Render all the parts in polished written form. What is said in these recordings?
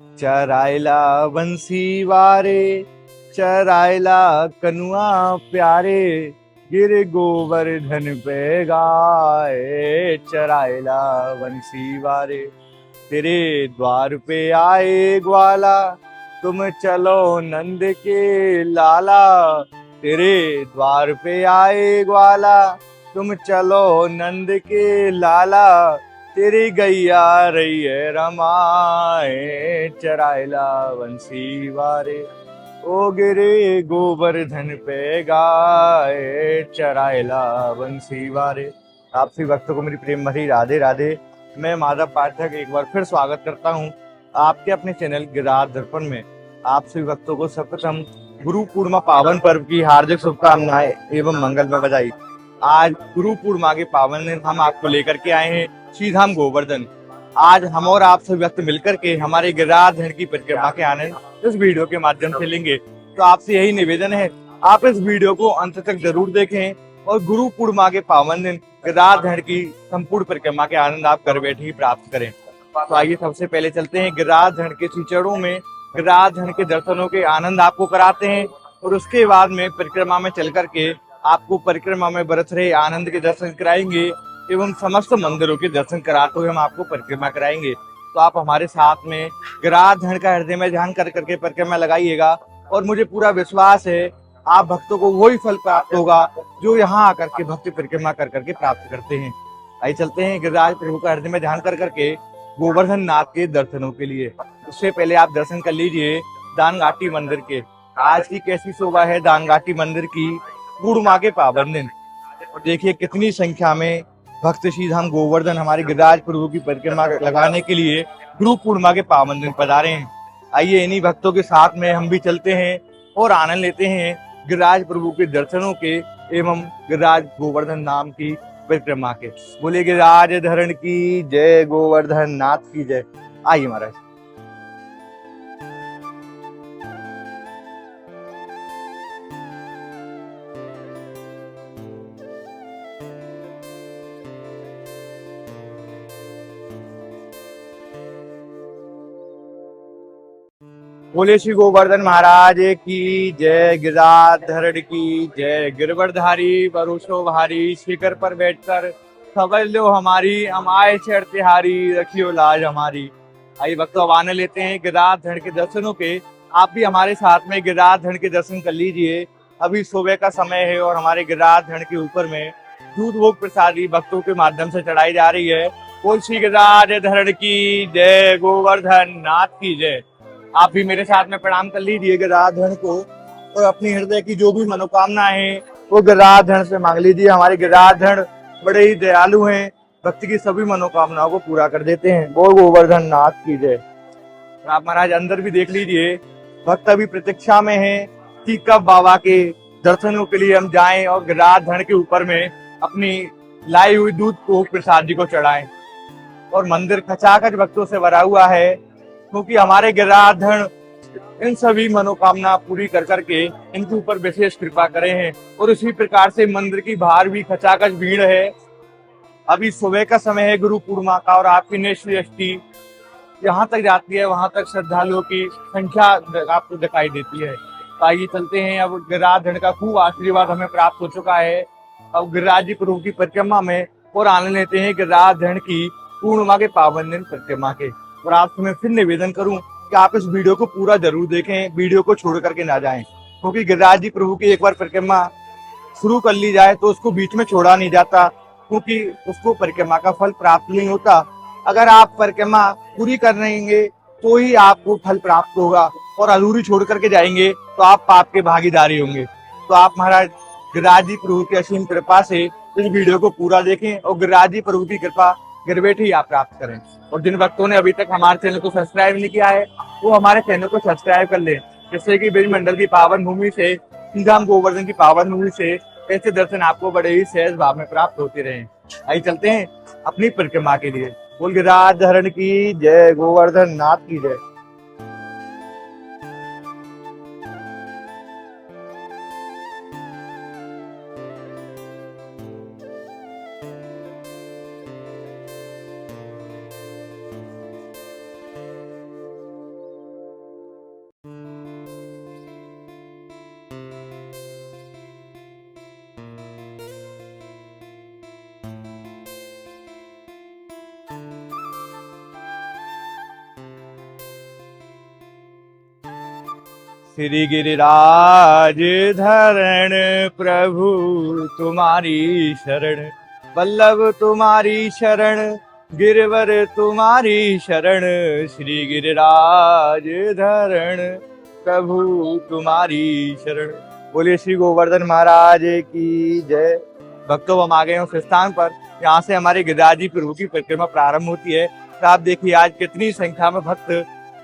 चराइला बंसी वारे, चराइला कनुआ प्यारे, गिर गोवर्धन पे गाए। चराइला बंसी वारे, तेरे द्वार पे आए ग्वाला, तुम चलो नंद के लाला। तेरे द्वार पे आए ग्वाला, तुम चलो नंद के लाला। तेरी गैया रही है रमाए, चराइला बंसी वारे, ओ गिरे गोवर्धन पे गाए। चराइला बंसी वारे। आप सभी भक्तों को मेरी प्रेम भरी राधे राधे। मैं माधव पाठक एक बार फिर स्वागत करता हूं आपके अपने चैनल गिरिराज दर्पण में। आप सभी भक्तों को सर्वप्रथम गुरु पूर्णिमा पावन पर्व की हार्दिक शुभकामनाएं एवं मंगल में बधाई। आज गुरु पूर्णिमा के पावन दिन हम आपको लेकर के आए हैं श्रीधाम गोवर्धन। आज हम और आप सभी भक्त मिलकर के हमारे गिरिराज धन की परिक्रमा के आनंद इस वीडियो के माध्यम से लेंगे। तो आपसे यही निवेदन है, आप इस वीडियो को अंत तक जरूर देखें और गुरु पूर्णिमा के पावन दिन गिरिराज धन की संपूर्ण परिक्रमा के आनंद आप घर बैठे ही प्राप्त करें। तो आइए सबसे पहले चलते हैं गिरिराज धन के चरणों में, गिरिराज धन के दर्शनों के आनंद आपको कराते हैं और उसके बाद में परिक्रमा में चल करके आपको परिक्रमा में बरस रहे आनंद के दर्शन कराएंगे एवं समस्त मंदिरों के दर्शन कराते हुए हम आपको परिक्रमा कराएंगे। तो आप हमारे साथ में गिरिराज धन का हृदय में ध्यान कर करके परिक्रमा लगाइएगा और मुझे पूरा विश्वास है आप भक्तों को वही फल प्राप्त होगा जो यहाँ आकर के भक्ति परिक्रमा कर करके प्राप्त करते हैं। आइए चलते हैं गिरिराज प्रभु का हृदय में ध्यान कर करके गोवर्धन नाथ के दर्शनों के लिए। उससे पहले आप दर्शन कर लीजिए दानघाटी मंदिर के। आज की कैसी शोभा है दानघाटी मंदिर की पूर्णिमा के पावन दिन। और देखिए कितनी संख्या में भक्त श्रीधाम गोवर्धन हमारे गिरिराज प्रभु की परिक्रमा लगाने के लिए गुरु पूर्णिमा के पावन दिन पधारे हैं। आइए इन्हीं भक्तों के साथ में हम भी चलते हैं और आनंद लेते हैं गिरिराज प्रभु के दर्शनों के एवं गिरिराज गोवर्धन नाम की परिक्रमा के। बोले गिरिराज धरण की जय, गोवर्धन नाथ की जय। आइए महाराज। बोले श्री गोवर्धन महाराज की जय, गिरिराज धरण की जय। गिरवरधारी भरोसो भारी, शिखर पर बैठकर खबर लो हमारी, अमाय चढ़ तिहारी, रखियो लाज हमारी। आइए भक्तों अब आने लेते हैं गिरिराज धरण के दर्शनों के। आप भी हमारे साथ में गिरिराज धरण के दर्शन कर लीजिए। अभी सुबह का समय है और हमारे गिरिराज धरण के ऊपर में दूध भोग प्रसादी भक्तों के माध्यम से चढ़ाई जा रही है। बोल श्री गिरिराज धरण की जय, गोवर्धन नाथ की जय। आप भी मेरे साथ में प्रणाम कर लीजिए गिरिराज धरण को और अपनी हृदय की जो भी मनोकामना है वो गिरिराज धरण से मांग लीजिए। हमारे गिरिराज धरण बड़े ही दयालु हैं, भक्ति की सभी मनोकामनाओं को पूरा कर देते हैं। बोल गोवर्धन नाथ की जय। आप महाराज अंदर भी देख लीजिए, भक्त अभी प्रतीक्षा में है कि कब बाबा के दर्शनों के लिए हम जाएं और गिरिराज धरण के ऊपर में अपनी लाई हुई दूध को प्रसाद जी को चढ़ाएं। और मंदिर खचाखच भक्तों से भरा हुआ है क्योंकि हमारे गिरिराज धरण इन सभी मनोकामना पूरी कर करके इनके ऊपर विशेष कृपा करे हैं। और उसी प्रकार से मंदिर की बाहर भी खचाखच भीड़ है। अभी सुबह का समय है गुरु पूर्णिमा का और आपकी नेत्र दृष्टि जहाँ तक जाती है वहां तक श्रद्धालुओं की संख्या आपको दिखाई देती है। तो आइए चलते हैं, अब गिरिराज धरण का खूब आशीर्वाद हमें प्राप्त हो चुका है। अब गिरिराज जी प्रभु की परिक्रमा में और आनंद लेते हैं गिरिराज धरण की पूर्णिमा के पावन दिन परिक्रमा के। और आपसे मैं फिर निवेदन करूं कि आप इस वीडियो को पूरा जरूर देखें, वीडियो को छोड़ करके ना जाएं, क्योंकि गिरिराज जी प्रभु की एक बार परिक्रमा शुरू कर ली जाए तो उसको बीच में छोड़ा नहीं जाता, क्योंकि उसको परिक्रमा का फल प्राप्त नहीं होता। अगर आप परिक्रमा पूरी कर रहेंगे तो ही आपको फल प्राप्त होगा और अधूरी छोड़ करके जाएंगे तो आप पाप के भागीदारी होंगे। तो आप महाराज गिरिराज जी प्रभु की असीम कृपा से इस वीडियो को पूरा देखें और गिरिराज जी प्रभु की कृपा घर बैठे ही आप प्राप्त करें। और जिन भक्तों ने अभी तक हमारे चैनल को सब्सक्राइब नहीं किया है वो हमारे चैनल को सब्सक्राइब कर लें, जिससे कि ब्रज मंडल की पावन भूमि से, श्रीधाम गोवर्धन की पावन भूमि से ऐसे दर्शन आपको बड़े ही सहज भाव में प्राप्त होते रहे। आइए चलते हैं अपनी परिक्रमा के लिए। बोल गिरिराज धरण की जय, गोवर्धन नाथ की जय। श्री गिरिराज धरण प्रभु तुम्हारी शरण, वल्लभ तुम्हारी शरण, गिरवर तुम्हारी शरण, श्री गिरिराज धरण प्रभु तुम्हारी शरण। बोलिए श्री गोवर्धन महाराज की जय। भक्तों, हम आ गए हैं उस स्थान पर, यहाँ से हमारे गिरिराज प्रभु की परिक्रमा प्रारंभ होती है। तो आप देखिए आज कितनी संख्या में भक्त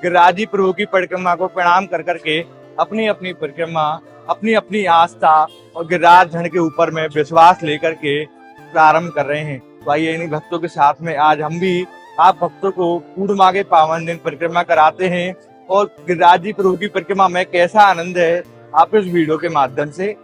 गिरिराज प्रभु की परिक्रमा को प्रणाम कर करके अपनी अपनी परिक्रमा, अपनी अपनी आस्था और गिरिराज धन के ऊपर में विश्वास लेकर के प्रारंभ कर रहे हैं। तो आइए इन्हीं भक्तों के साथ में आज हम भी आप भक्तों को पूर्णिमा के पावन दिन परिक्रमा कराते हैं और गिरिराज प्रभु की परिक्रमा में कैसा आनंद है आप इस वीडियो के माध्यम से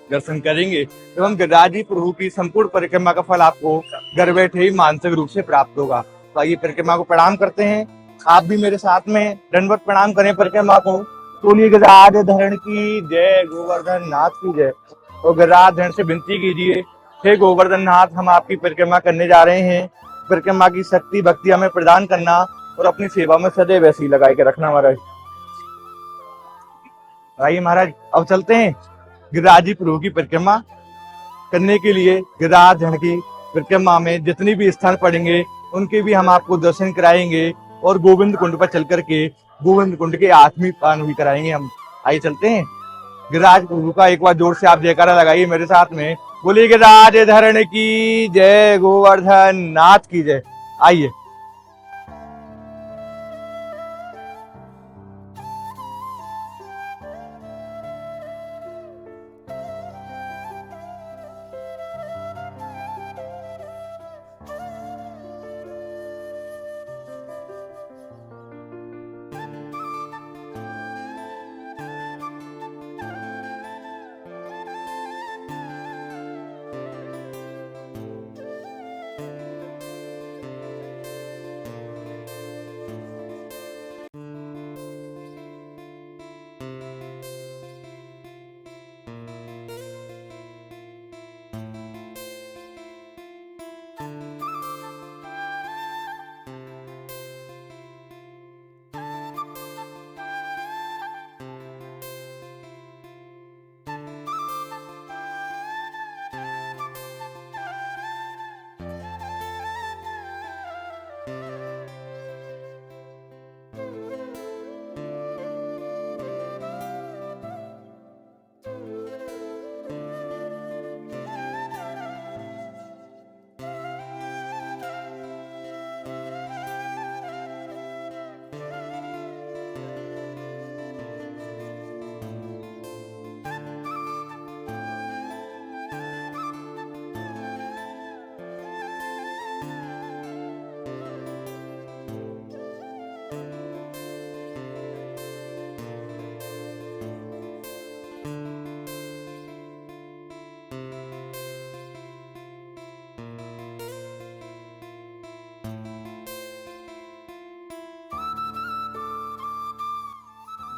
दर्शन करेंगे एवं गिरिराज प्रभु की संपूर्ण परिक्रमा का फल आपको घर बैठे ही मानसिक रूप से प्राप्त होगा। तो आइए परिक्रमा को प्रणाम करते हैं, आप भी मेरे साथ में दंडवत प्रणाम करें परिक्रमा को। बोलिए गिरिराज धरण की जय, गोवर्धन नाथ की जय। और गिरिराज धरण से विनती कीजिए, हे गोवर्धन नाथ, हम आपकी परिक्रमा करने जा रहे हैं। परिक्रमा की शक्ति भक्ति हमें प्रदान करना और अपनी सेवा में सदैव ऐसी लगा के रखना महाराज। आइए महाराज अब चलते हैं गिरिराज प्रभु की परिक्रमा करने के लिए। गिरिराज धरण की परिक्रमा में जितनी भी स्थान पड़ेंगे उनके भी हम आपको दर्शन कराएंगे और गोविंद कुंड पर चल करके गोविंद कुंड के आत्मी पान भी कराएंगे हम। आइए चलते हैं गिरिराज प्रभु का एक बार जोर से आप जयकारा लगाइए मेरे साथ में। बोलिए गिरिराज धरण की जय, गोवर्धन नाथ की जय। आइए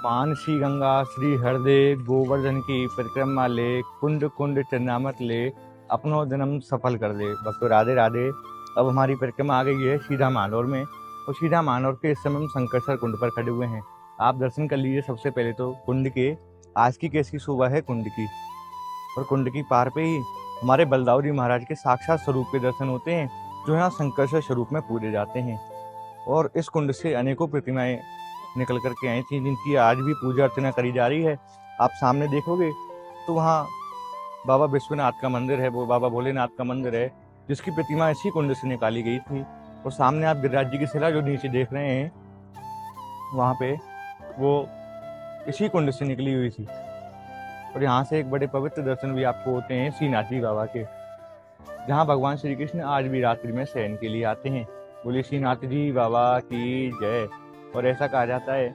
मानसी गंगा श्री हृदय गोवर्धन की परिक्रमा ले, कुंड कुंड चरणामत ले, अपनो जन्म सफल कर दे। भक्तों राधे राधे। अब हमारी परिक्रमा आ गई है सीधा मानौर में और सीधा मानौर के इस समय हम शंकरसर कुंड पर खड़े हुए हैं। आप दर्शन कर लीजिए सबसे पहले तो कुंड के। आज की कैसी शोभा है कुंड की, और कुंड की पार पे ही हमारे बलदाऊ जी महाराज के साक्षात स्वरूप के दर्शन होते हैं जो यहाँ शंकरसर स्वरूप में पूजे जाते हैं। और इस कुंड से अनेकों प्रतिमाएं निकल करके आई थी जिनकी आज भी पूजा अर्चना करी जा रही है। आप सामने देखोगे तो वहाँ बाबा विश्वनाथ का मंदिर है, वो बाबा भोलेनाथ का मंदिर है जिसकी प्रतिमा इसी कुंड से निकाली गई थी। और सामने आप गिरिराज जी की शिला जो नीचे देख रहे हैं वहाँ पे वो इसी कुंड से निकली हुई थी। और यहाँ से एक बड़े पवित्र दर्शन भी आपको होते हैं श्रीनाथ जी बाबा के, जहाँ भगवान श्री कृष्ण आज भी रात्रि में शयन के लिए आते हैं। बोलिए श्रीनाथ जी बाबा की जय। और ऐसा कहा जाता है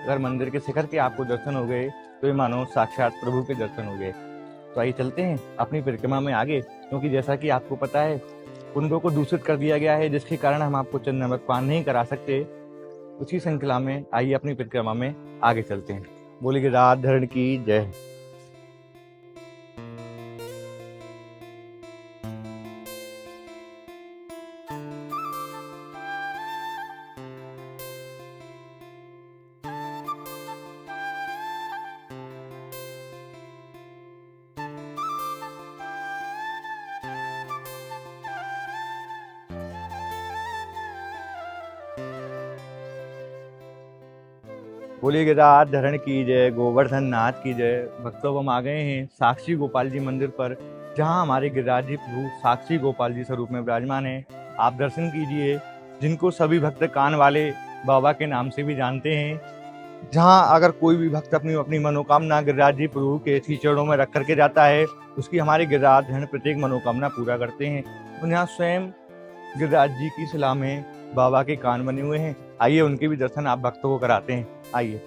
अगर मंदिर के शिखर के आपको दर्शन हो गए तो ये मानो साक्षात प्रभु के दर्शन हो गए। तो आइए चलते हैं अपनी परिक्रमा में आगे, क्योंकि जैसा कि आपको पता है कुंडों को दूषित कर दिया गया है जिसके कारण हम आपको चंद्रमत पान नहीं करा सकते। उसी श्रृंखला में आइए अपनी परिक्रमा में आगे चलते हैं। बोलिए गिरिराज धरण की जय। बोलिए गिरिराज धरण की जय, गोवर्धन नाथ की जय। भक्तों, हम आ गए हैं साक्षी गोपाल जी मंदिर पर, जहां हमारे गिरिराज जी प्रभु साक्षी गोपाल जी स्वरूप में विराजमान हैं। आप दर्शन कीजिए, जिनको सभी भक्त कान वाले बाबा के नाम से भी जानते हैं। जहां अगर कोई भी भक्त अपनी अपनी मनोकामना गिरिराज जी प्रभु के श्री चरणों में रख करके जाता है, उसकी हमारे गिरिराज धरण प्रत्येक मनोकामना पूरा करते हैं। तो यहाँ स्वयं गिरिराज जी की शिला में बाबा के कान बने हुए हैं। आइए उनके भी दर्शन आप भक्तों को कराते हैं। आइए।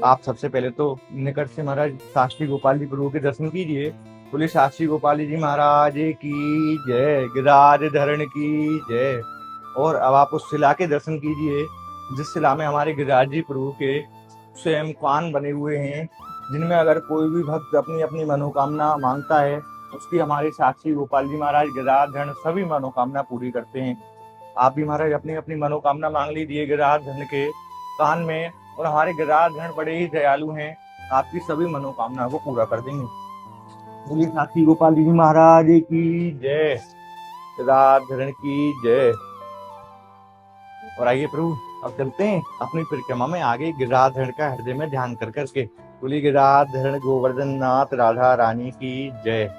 आप सबसे पहले तो निकट से महाराज साक्षी गोपाल जी प्रभु के दर्शन कीजिए। बोले साक्षी गोपाल जी महाराज की जय, गिरिराज धरण की जय। और अब आप उस शिला के दर्शन कीजिए, जिस शिला में हमारे गिरिराज जी प्रभु के स्वयं कान बने हुए हैं, जिनमें अगर कोई भी भक्त अपनी अपनी मनोकामना मांगता है, उसकी हमारे साक्षी गोपाल जी महाराज गिरिराज धरण सभी मनोकामना पूरी करते हैं। आप भी महाराज अपनी अपनी मनोकामना मांग लीजिए गिरिराज धरण के कान में, और हमारे गिरिराज धरण बड़े ही दयालु हैं, आपकी सभी मनोकामना को पूरा कर देंगे। बोलिए साक्षी गोपाल जी महाराज की जय, गिरिराज धरण की जय। और आइए प्रभु, अब चलते हैं अपनी परिक्रमा में आगे गिरिराज धरण का हृदय में ध्यान कर करके। बोलिए गिरिराज धरण गोवर्धन नाथ राधा रानी की जय।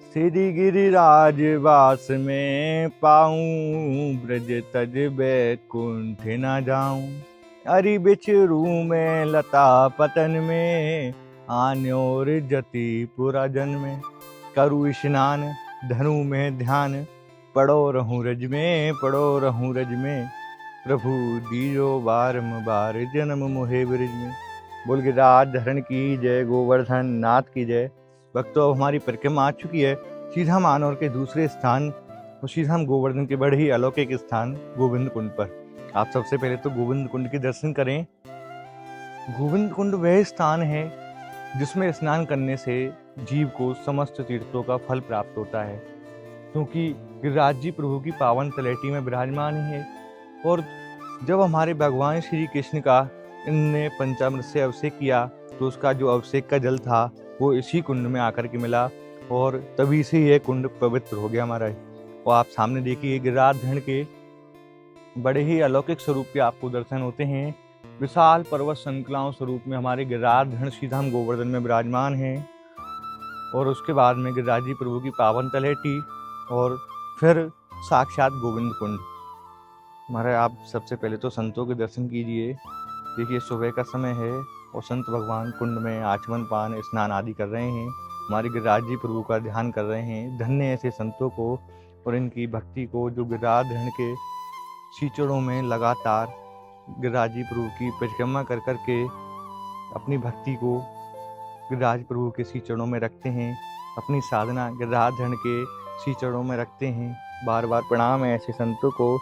श्री गिरिराज वास में पाऊं, ब्रज तज बैकुंठ न जाऊं। अरि बिछरू में लता पतन में, आन्योर जति पुरा जन में। करु स्नान धनु में ध्यान, पड़ो रहूं रज में, पड़ो रहूं रज में। प्रभु दीजो बारंबार जन्म मोहे ब्रज में। बोल गिरिराज धरण की जय, गोवर्धन नाथ की जय। भक्तों, हमारी परिक्रमा आ चुकी है सीधा मानौर के दूसरे स्थान, और सीधा हम गोवर्धन के बड़े ही अलौकिक स्थान गोविंद कुंड पर। आप सबसे पहले तो गोविंद कुंड के दर्शन करें। गोविंद कुंड वह स्थान है जिसमें स्नान करने से जीव को समस्त तीर्थों का फल प्राप्त होता है, क्योंकि गिरिराज जी प्रभु की पावन तलहटी में विराजमान है। और जब हमारे भगवान श्री कृष्ण का इनने पंचामृत से अभिषेक किया, तो उसका जो अभिषेक का जल था वो इसी कुंड में आकर के मिला, और तभी से यह कुंड पवित्र हो गया हमारा। और आप सामने देखिए, गिरिराज धरण के बड़े ही अलौकिक स्वरूप के आपको दर्शन होते हैं। विशाल पर्वत श्रृंखलाओं स्वरूप में हमारे गिरिराज धरण सीधा हम गोवर्धन में विराजमान हैं, और उसके बाद में गिरिराज जी प्रभु की पावन तलहटी, और फिर साक्षात गोविंद कुंड। हमारे आप सबसे पहले तो संतों के दर्शन कीजिए। देखिए, सुबह का समय है और संत भगवान कुंड में आचमन पान स्नान आदि कर रहे हैं, हमारे गिरिराज जी प्रभु का ध्यान कर रहे हैं। धन्य ऐसे संतों को और इनकी भक्ति को, जो गिरिराज धरण के सीचड़ों में लगातार गिरिराज जी प्रभु की परिक्रमा कर करके अपनी भक्ति को गिरिराज प्रभु के सीचड़ों में रखते हैं, अपनी साधना गिरिराज धरण के सीचड़ों में रखते हैं। बार बार प्रणाम है ऐसे संतों को।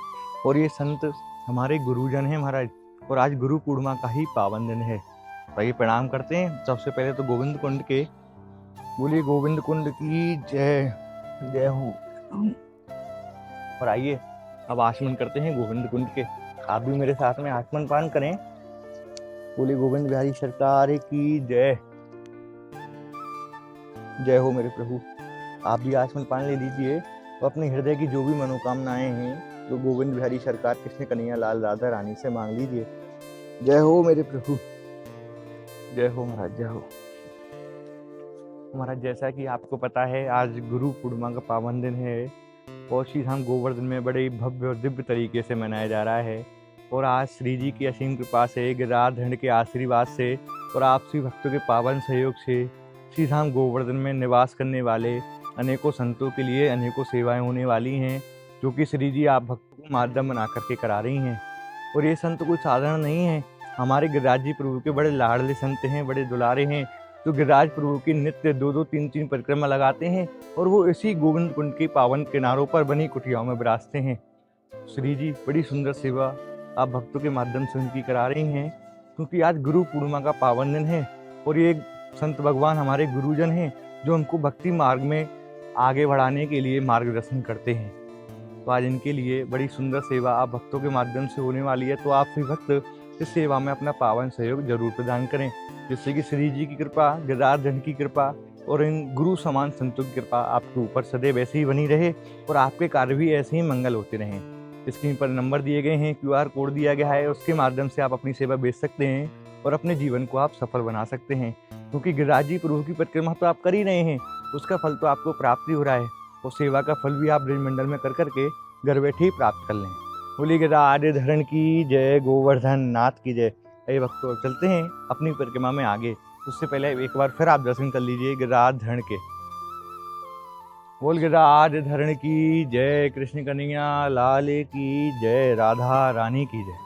और ये संत हमारे गुरुजन हैं महाराज, और आज गुरु पूर्णिमा का ही पावन दिन है। भाई प्रणाम करते हैं सबसे पहले तो गोविंद कुंड के। बोलिए गोविंद कुंड की जय, जय हो। और आइए अब आचमन करते हैं गोविंद कुंड के। आप भी मेरे साथ में आचमन पान करें। बोलिए गोविंद बिहारी सरकार की जय, जय हो मेरे प्रभु। आप भी आचमन पान ले लीजिए, और अपने हृदय की जो भी मनोकामनाएं हैं तो गोविंद बिहारी सरकार कृष्ण कन्हैया लाल राधा रानी से मांग लीजिए। जय हो मेरे प्रभु, जय हो महाराज, जय हो महाराज। जैसा कि आपको पता है, आज गुरु पूर्णिमा का पावन दिन है, और श्री धाम गोवर्धन में बड़े भव्य और दिव्य तरीके से मनाया जा रहा है। और आज श्री जी की असीम कृपा से, गिरिराज धरण के आशीर्वाद से और आपसी भक्तों के पावन सहयोग से श्री धाम गोवर्धन में निवास करने वाले अनेकों संतों के लिए अनेकों सेवाएं होने वाली हैं, जो कि श्री जी आप भक्तों को माध्यम बना करके करा रही हैं। और ये संत कोई साधारण नहीं है, हमारे गिरिराज जी प्रभु के बड़े लाडले संत हैं, बड़े दुलारे हैं। जो गिरिराज प्रभु की नित्य 2-2, 3-3 परिक्रमा लगाते हैं और वो इसी गोविंद कुंड के पावन किनारों पर बनी कुटियाओं में विराजते हैं। श्री जी बड़ी सुंदर सेवा आप भक्तों के माध्यम से उनकी करा रही हैं, क्योंकि आज गुरु पूर्णिमा का पावन दिन है और ये संत भगवान हमारे गुरुजन हैं जो हमको भक्ति मार्ग में आगे बढ़ाने के लिए मार्गदर्शन करते हैं। तो आज इनके लिए बड़ी सुंदर सेवा आप भक्तों के माध्यम से होने वाली है, तो आप भी भक्त इस सेवा में अपना पावन सहयोग जरूर प्रदान करें, जिससे कि श्री जी की कृपा, गिरिराज की कृपा और इन गुरु समान संतों की कृपा आपके ऊपर सदैव ऐसे ही बनी रहे और आपके कार्य भी ऐसे ही मंगल होते रहें। स्क्रीन पर नंबर दिए गए हैं, QR कोड दिया गया है, उसके माध्यम से आप अपनी सेवा बेच सकते हैं और अपने जीवन को आप सफल बना सकते हैं, क्योंकि गिरिराज जी प्रभु की परिक्रमा तो आप कर ही रहे हैं, उसका फल तो आपको प्राप्ति हो रहा है और सेवा का फल भी आप ब्रजमंडल में कर करके घर बैठे ही प्राप्त कर लें। बोली गिरिराज धरण की जय, गोवर्धन नाथ की जय। ये भक्तों चलते हैं अपनी परिक्रमा में आगे, उससे पहले एक बार फिर आप दर्शन कर लीजिए गिरिराज धरण के। बोल गिरिराज धरण की जय, कृष्ण कन्हैया लाल की जय, राधा रानी की जय।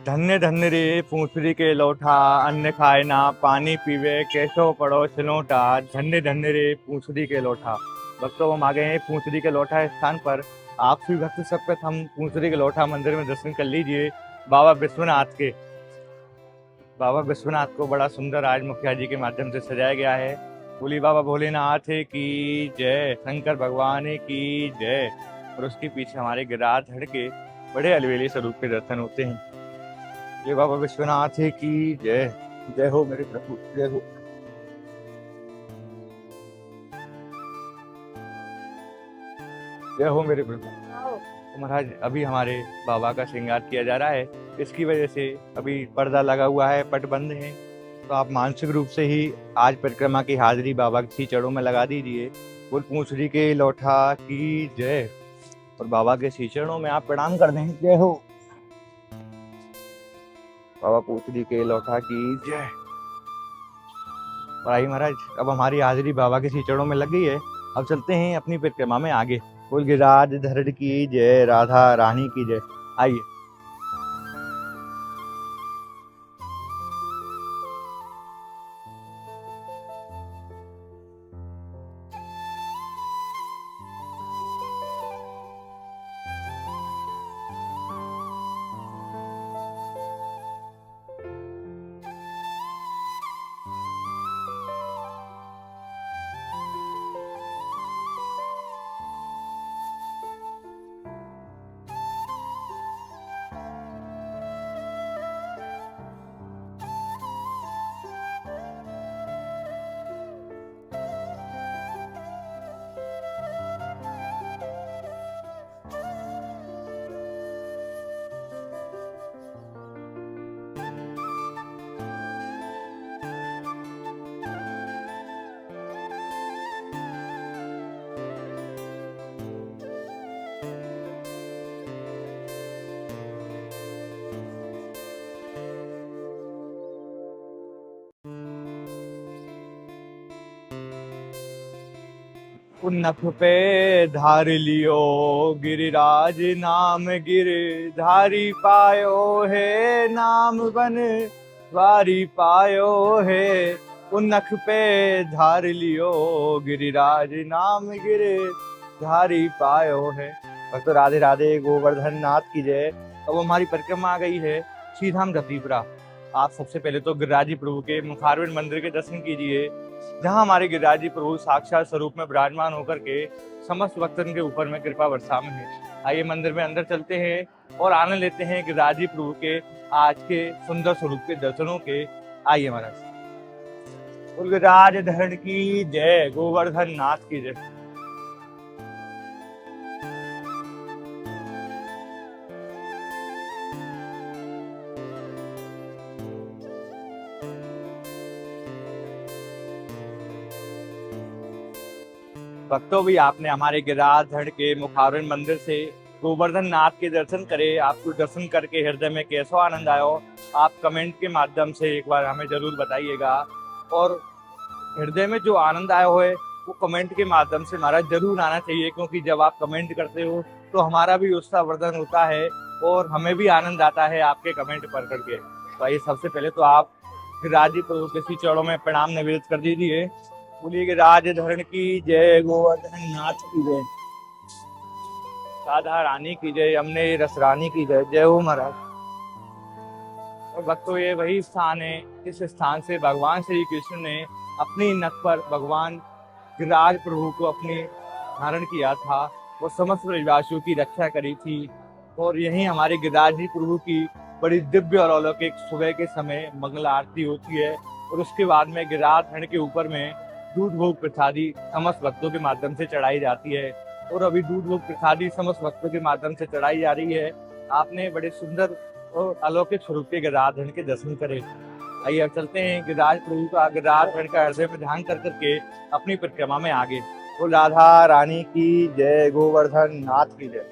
धन्य धन्य रे पूंछरी के लौठा, अन्न खाए ना पानी पीवे, कैसो पड़ो सिलोटा। धन्य धन्य रे पूंछरी के लौठा। भक्तों हम आ गए हैं पूंछरी के लौठा स्थान पर। आप सभी भक्त सब प्रथम पूंछरी के लौठा मंदिर में दर्शन कर लीजिए बाबा विश्वनाथ के। बाबा विश्वनाथ को बड़ा सुंदर आज मुखिया जी के माध्यम से सजाया गया है। बोली बाबा भोलेनाथ की जय, शंकर भगवान की जय। और उसके पीछे हमारे गिरिराज धड़ के बड़े अलवेले स्वरूप के दर्शन होते हैं। ये बाबा विश्वनाथ की जय। जय हो मेरे प्रभु, जय हो। जय हो मेरे प्रभु। तो महाराज अभी हमारे बाबा का श्रृंगार किया जा रहा है, इसकी वजह से अभी पर्दा लगा हुआ है, पट बंद है, तो आप मानसिक रूप से ही आज परिक्रमा की हाजिरी बाबा के चरणों में लगा दीजिए। बोल पूंछरी के लौठा की जय। और बाबा के चरणों में आप प्रणाम कर दें। जय हो बाबा पूंछरी के लौठा की जय। और आई महाराज अब हमारी हाजिरी बाबा के चरणों में लग गई है, अब चलते हैं अपनी परिक्रमा में आगे। बोल गिरिराज धरण की जय, राधा रानी की जय। आइए। नख पे धार लियो गिरिराज नाम, गिरधारी पायो है नाम, बन वारी पायो है। नख पे धार लियो गिरिराज नाम, गिरधारी पायो है। भक्त राधे राधे, गोवर्धन नाथ की जय। अब हमारी परिक्रमा आ गई है श्रीधाम रतिपुरा। आप सबसे पहले तो गिरिराजी प्रभु के मुखारविंद मंदिर के दर्शन कीजिए, जहां हमारे गिरिराजी प्रभु साक्षात स्वरूप में विराजमान होकर के समस्त भक्तों के ऊपर में कृपा बरसा में है। आइए मंदिर में अंदर चलते हैं और आनंद लेते हैं गिरिराजी प्रभु के आज के सुंदर स्वरूप के दर्शनों के। आइए महाराज। गिरिराज धरण की जय, गोवर्धन नाथ की जय। भक्तों भी आपने हमारे गिरिराज धरण के मुखारविंद मंदिर से गोवर्धन नाथ के दर्शन करे। आपको दर्शन करके हृदय में कैसा आनंद आयो, आप कमेंट के माध्यम से एक बार हमें जरूर बताइएगा। और हृदय में जो आनंद आया है वो कमेंट के माध्यम से हमारा जरूर आना चाहिए, क्योंकि जब आप कमेंट करते हो तो हमारा भी उत्साहवर्धन होता है और हमें भी आनंद आता है आपके कमेंट पढ़ करके। तो आइए सबसे पहले तो आप गिरिराजी प्रभु के श्री चरणों में प्रणाम निवेदित कर दीजिए। बोलिए गिरिराज धरण की जय, गोवर्धन नाथ की जय, राधा रानी की जय, अमने रस रानी की जय। जय हो महाराज। और भक्तों ये वही स्थान है, इस स्थान से भगवान श्री कृष्ण ने अपनी नख पर भगवान गिरिराज प्रभु को अपने धारण किया था, वो समस्त ब्रजवासियों की रक्षा करी थी। और यही हमारे गिरिराजी प्रभु की बड़ी दिव्य और अलौकिक सुबह के समय मंगल आरती होती है। और उसके बाद में गिरिराज धरण के ऊपर में दूध भोग प्रसादी समस्त भक्तों के माध्यम से चढ़ाई जाती है। और अभी दूध भोग प्रसादी समस्त भक्तों के माध्यम से चढ़ाई जा रही है। आपने बड़े सुंदर और अलौकिक स्वरूप के गिरिराज धरण के दर्शन करे। आइए अब चलते हैं गिरिराज प्रभु का गिरिराज धरण का हृदय में ध्यान कर करके अपनी परिक्रमा में आगे। तो राधा रानी की जय, गोवर्धन नाथ की जय।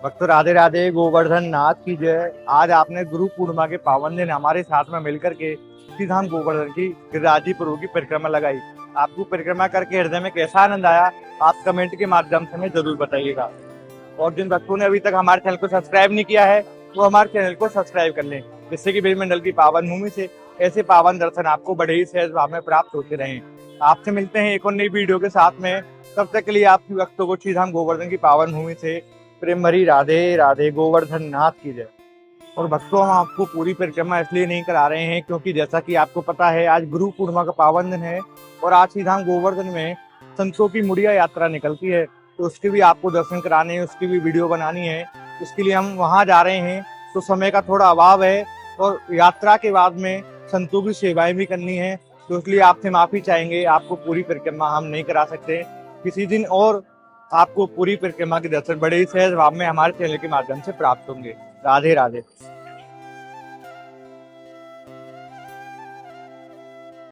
भक्त राधे राधे, गोवर्धन नाथ की जय। आज आपने गुरु पूर्णिमा के पावन दिन हमारे साथ में मिलकर के श्रीधाम गोवर्धन की गिरिराजी प्रभु की परिक्रमा लगाई। आपको परिक्रमा करके हृदय में कैसा आनंद आया, आप कमेंट के माध्यम से हमें जरूर बताइएगा। और जिन भक्तों ने अभी तक हमारे चैनल को सब्सक्राइब नहीं किया है वो हमारे चैनल को सब्सक्राइब कर लें, जिससे कि ब्रजमंडल की पावन भूमि से ऐसे पावन दर्शन आपको बड़े ही सहज भाव में प्राप्त होते रहें। आपसे मिलते हैं एक और नई वीडियो के साथ में। तब तक के लिए आपकी भक्तों को श्रीधाम गोवर्धन की पावन भूमि से प्रेम भरी राधे राधे, गोवर्धन नाथ की जय। और भक्तों, हम आपको पूरी परिक्रमा इसलिए नहीं करा रहे हैं क्योंकि जैसा कि आपको पता है आज गुरु पूर्णिमा का पावन दिन है और आज श्रीधाम गोवर्धन में संतों की मुड़िया यात्रा निकलती है, तो उसके भी आपको दर्शन कराने हैं, उसकी भी वीडियो बनानी है। इसके लिए हम वहाँ जा रहे हैं, तो समय का थोड़ा अभाव है, और यात्रा के बाद में संतों की सेवाएं भी करनी है, तो इसलिए आपसे माफी चाहेंगे, आपको पूरी परिक्रमा हम नहीं करा सकते। किसी दिन और आपको पूरी परिक्रमा के दर्शन बड़े ही सहज भाव में हमारे चैनल के माध्यम से प्राप्त होंगे। राधे राधे।